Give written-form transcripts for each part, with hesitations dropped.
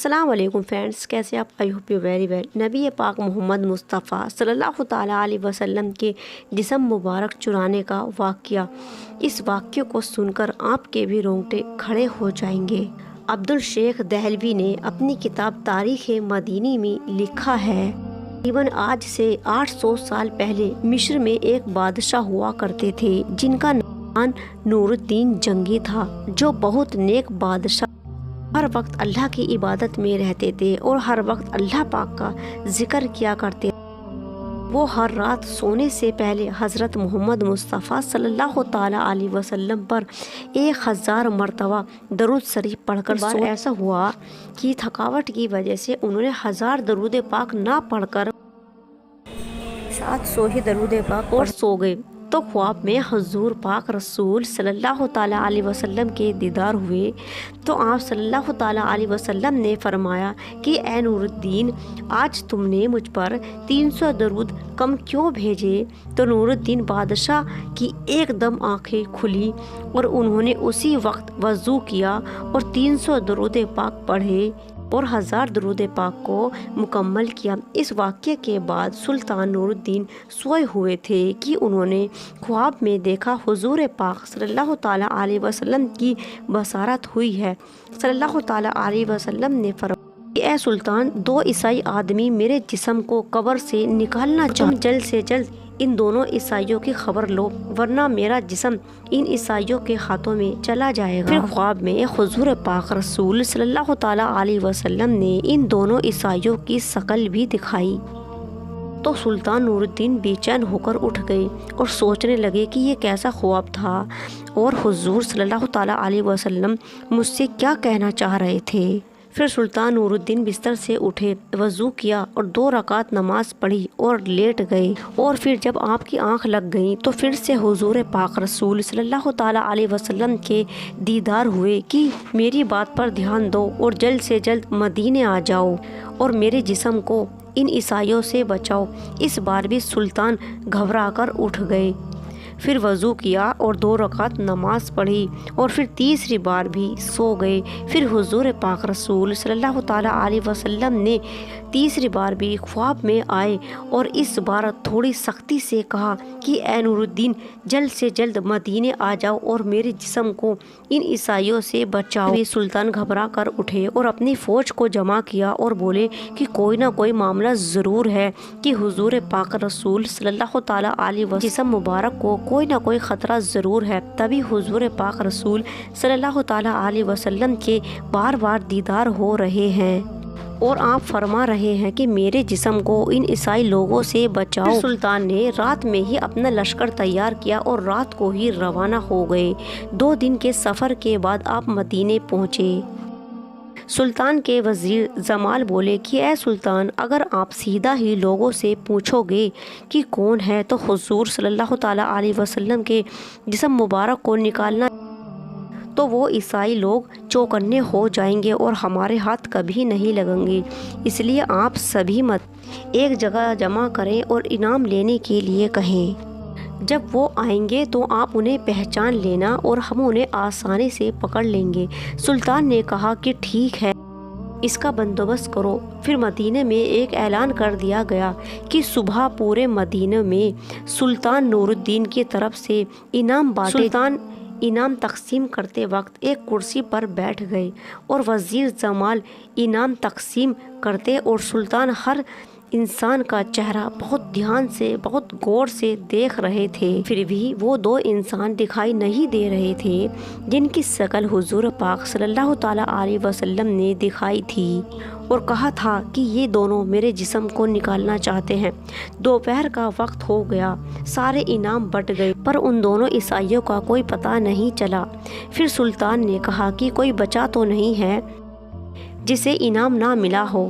السلام علیکم فرینڈس، کیسے آپ؟ I hope you very well. نبی پاک محمد مصطفیٰ صلی اللہ تعالیٰ علیہ وسلم کے جسم مبارک چرانے کا واقعہ، اس واقعے کو سن کر آپ کے بھی رونگٹے کھڑے ہو جائیں گے۔ عبدالشیخ دہلوی نے اپنی کتاب تاریخ مدینی میں لکھا ہے، تقریباً آج سے 800 سال پہلے مصر میں ایک بادشاہ ہوا کرتے تھے جن کا نام نور الدین جنگی تھا، جو بہت نیک بادشاہ، ہر وقت اللہ کی عبادت میں رہتے تھے اور ہر وقت اللہ پاک کا ذکر کیا کرتے تھے۔ وہ ہر رات سونے سے پہلے حضرت محمد مصطفیٰ صلی اللہ تعالیٰ علیہ وسلم پر 1000 مرتبہ درود شریف پڑھ کر سو۔ ایسا ہوا کہ تھکاوٹ کی وجہ سے انہوں نے 1000 درود پاک نہ پڑھ کر 700 ہی درود پاک اور سو گئے، تو خواب میں حضور پاک رسول صلی اللہ تعالیٰ علیہ وسلم کے دیدار ہوئے۔ تو آپ صلی اللہ تعالیٰ علیہ وسلم نے فرمایا کہ اے نور الدین، آج تم نے مجھ پر 300 درود کم کیوں بھیجے؟ تو نور الدین بادشاہ کی ایک دم آنکھیں کھلی اور انہوں نے اسی وقت وضو کیا اور 300 درود پاک پڑھے اور 1000 درود پاک کو مکمل کیا۔ اس واقعے کے بعد سلطان نور الدین سوئے ہوئے تھے کہ انہوں نے خواب میں دیکھا حضور پاک صلی اللہ تعالیٰ علیہ وسلم کی بشارت ہوئی ہے۔ صلی اللہ تعالیٰ علیہ وسلم نے فرمایا کہ اے سلطان، 2 عیسائی آدمی میرے جسم کو قبر سے نکالنا چاہتے، تم جلد سے جلد ان دونوں عیسائیوں کی خبر لو، ورنہ میرا جسم ان عیسائیوں کے ہاتھوں میں چلا جائے گا۔ پھر خواب میں حضور پاک رسول صلی اللہ تعالیٰ علیہ وسلم نے ان دونوں عیسائیوں کی شکل بھی دکھائی، تو سلطان نور الدین بے چین ہو کر اٹھ گئے اور سوچنے لگے کہ یہ کیسا خواب تھا اور حضور صلی اللہ تعالیٰ علیہ وسلم مجھ سے کیا کہنا چاہ رہے تھے۔ پھر سلطان نور الدین بستر سے اٹھے، وضو کیا اور 2 رکعت نماز پڑھی اور لیٹ گئے، اور پھر جب آپ کی آنکھ لگ گئی تو پھر سے حضور پاک رسول صلی اللہ تعالیٰ علیہ وسلم کے دیدار ہوئے کہ میری بات پر دھیان دو اور جلد سے جلد مدینے آ جاؤ اور میرے جسم کو ان عیسائیوں سے بچاؤ۔ اس بار بھی سلطان گھبرا کر اٹھ گئے، پھر وضو کیا اور 2 رکعت نماز پڑھی اور پھر تیسری بار بھی سو گئے۔ پھر حضور پاک رسول صلی اللہ تعالیٰ علیہ وسلم نے تیسری بار بھی خواب میں آئے اور اس بار تھوڑی سختی سے کہا کہ اے نور الدین، جلد سے جلد مدینے آ جاؤ اور میرے جسم کو ان عیسائیوں سے بچاؤ۔ سلطان گھبرا کر اٹھے اور اپنی فوج کو جمع کیا اور بولے کہ کوئی نہ کوئی معاملہ ضرور ہے، کہ حضور پاک رسول صلی اللہ تعالیٰ علیہ وسلم جسم مبارک کو کوئی نہ کوئی خطرہ ضرور ہے۔ تبھی حضور پاک رسول صلی اللہ تعالیٰ علیہ وسلم کے بار بار دیدار ہو رہے ہیں اور آپ فرما رہے ہیں کہ میرے جسم کو ان عیسائی لوگوں سے بچاؤ۔ سلطان نے رات میں ہی اپنا لشکر تیار کیا اور رات کو ہی روانہ ہو گئے۔ 2 دن کے سفر کے بعد آپ مدینے پہنچے۔ سلطان کے وزیر جمال بولے کہ اے سلطان، اگر آپ سیدھا ہی لوگوں سے پوچھو گے کہ کون ہے تو حضور صلی اللہ تعالیٰ علیہ وسلم کے جسم مبارک کو نکالنا، تو وہ عیسائی لوگ چوکنے ہو جائیں گے اور ہمارے ہاتھ کبھی نہیں لگیں گے۔ اس لیے آپ سبھی مت ایک جگہ جمع کریں اور انعام لینے کے لیے کہیں۔ جب وہ آئیں گے تو آپ انہیں پہچان لینا اور ہم انہیں آسانی سے پکڑ لیں گے۔ سلطان نے کہا کہ ٹھیک ہے، اس کا بندوبست کرو۔ پھر مدینے میں ایک اعلان کر دیا گیا کہ صبح پورے مدینے میں سلطان نور الدین کی طرف سے انعام بانٹے۔ سلطان انعام تقسیم کرتے وقت ایک کرسی پر بیٹھ گئے اور وزیر جمال انعام تقسیم کرتے، اور سلطان ہر انسان کا چہرہ بہت دھیان سے، بہت غور سے دیکھ رہے تھے۔ پھر بھی وہ 2 انسان دکھائی نہیں دے رہے تھے جن کی شکل حضور پاک صلی اللہ تعالیٰ علیہ وسلم نے دکھائی تھی اور کہا تھا کہ یہ دونوں میرے جسم کو نکالنا چاہتے ہیں۔ دوپہر کا وقت ہو گیا، سارے انعام بٹ گئے، پر ان دونوں عیسائیوں کا کوئی پتہ نہیں چلا۔ پھر سلطان نے کہا کہ کوئی بچا تو نہیں ہے جسے انعام نہ ملا ہو؟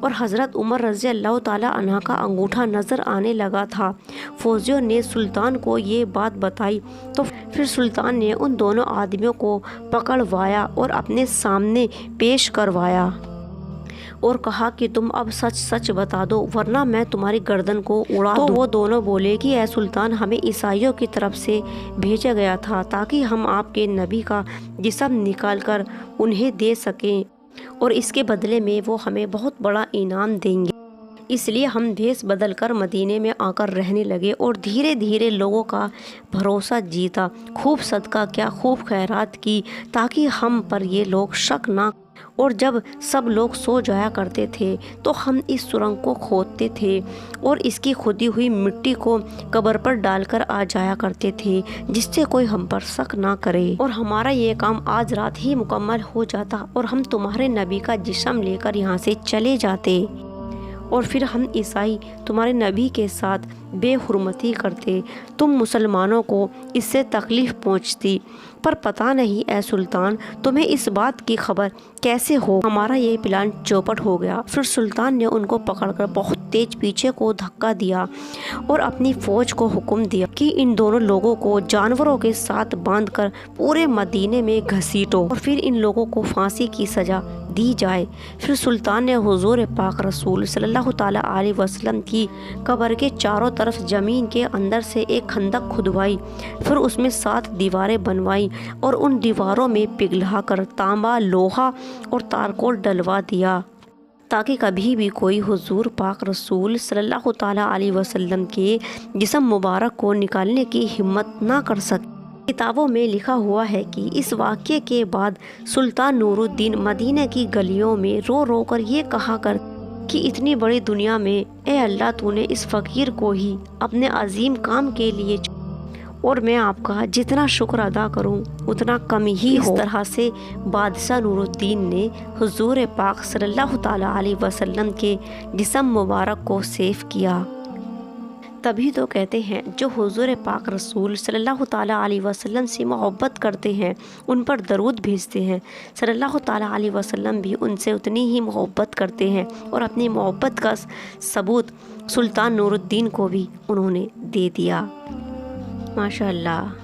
اور حضرت عمر رضی اللہ تعالیٰ عنہ کا انگوٹھا نظر آنے لگا تھا۔ فوجیوں نے سلطان کو یہ بات بتائی تو پھر سلطان نے ان دونوں آدمیوں کو پکڑوایا اور اپنے سامنے پیش کروایا اور کہا کہ تم اب سچ سچ بتا دو ورنہ میں تمہاری گردن کو اڑا دوں۔ تو وہ دونوں بولے کہ اے سلطان، ہمیں عیسائیوں کی طرف سے بھیجا گیا تھا تاکہ ہم آپ کے نبی کا جسم نکال کر انہیں دے سکیں اور اس کے بدلے میں وہ ہمیں بہت بڑا انعام دیں گے۔ اس لیے ہم بھیس بدل کر مدینے میں آ کر رہنے لگے اور دھیرے دھیرے لوگوں کا بھروسہ جیتا، خوب صدقہ کیا، خوب خیرات کی تاکہ ہم پر یہ لوگ شک نہ، اور جب سب لوگ سو جایا کرتے تھے تو ہم اس سرنگ کو کھودتے تھے اور اس کی کھودی ہوئی مٹی کو قبر پر ڈال کر آ جایا کرتے تھے جس سے کوئی ہم پر شک نہ کرے، اور ہمارا یہ کام آج رات ہی مکمل ہو جاتا اور ہم تمہارے نبی کا جسم لے کر یہاں سے چلے جاتے، اور پھر ہم عیسائی تمہارے نبی کے ساتھ بے حرمتی کرتے، تم مسلمانوں کو اس سے تکلیف پہنچتی، پر پتہ نہیں اے سلطان تمہیں اس بات کی خبر کیسے ہو، ہمارا یہ پلان چوپٹ ہو گیا۔ پھر سلطان نے ان کو پکڑ کر بہت تیز پیچھے کو دھکا دیا اور اپنی فوج کو حکم دیا کہ ان دونوں لوگوں کو جانوروں کے ساتھ باندھ کر پورے مدینے میں گھسیٹو اور پھر ان لوگوں کو پھانسی کی سزا دی جائے۔ پھر سلطان نے حضور پاک رسول صلی اللہ تعالیٰ علیہ وسلم کی قبر کے چاروں طرف زمین کے اندر سے ایک خندق کھدوائی، پھر اس میں 7 دیواریں بنوائی اور ان دیواروں میں پگھلا کر تانبا، لوہا اور تارکول ڈلوا دیا تاکہ کبھی بھی کوئی حضور پاک رسول صلی اللہ تعالیٰ علیہ وسلم کے جسم مبارک کو نکالنے کی ہمت نہ کر سکے۔ کتابوں میں لکھا ہوا ہے کہ اس واقعے کے بعد سلطان نور الدین مدینہ کی گلیوں میں رو رو کر یہ کہا کر کہ اتنی بڑی دنیا میں اے اللہ تو نے اس فقیر کو ہی اپنے عظیم کام کے لیے اور میں آپ کا جتنا شکر ادا کروں اتنا کم ہی ہو۔ اس طرح سے بادشاہ نور الدین نے حضور پاک صلی اللہ تعالیٰ علیہ وسلم کے جسم مبارک کو سیف کیا۔ تبھی تو کہتے ہیں جو حضور پاک رسول صلی اللہ تعالیٰ علیہ وسلم سے محبت کرتے ہیں ان پر درود بھیجتے ہیں، صلی اللہ تعالیٰ علیہ وسلم بھی ان سے اتنی ہی محبت کرتے ہیں، اور اپنی محبت کا ثبوت سلطان نور الدین کو بھی انہوں نے دے دیا۔ ماشاء اللہ۔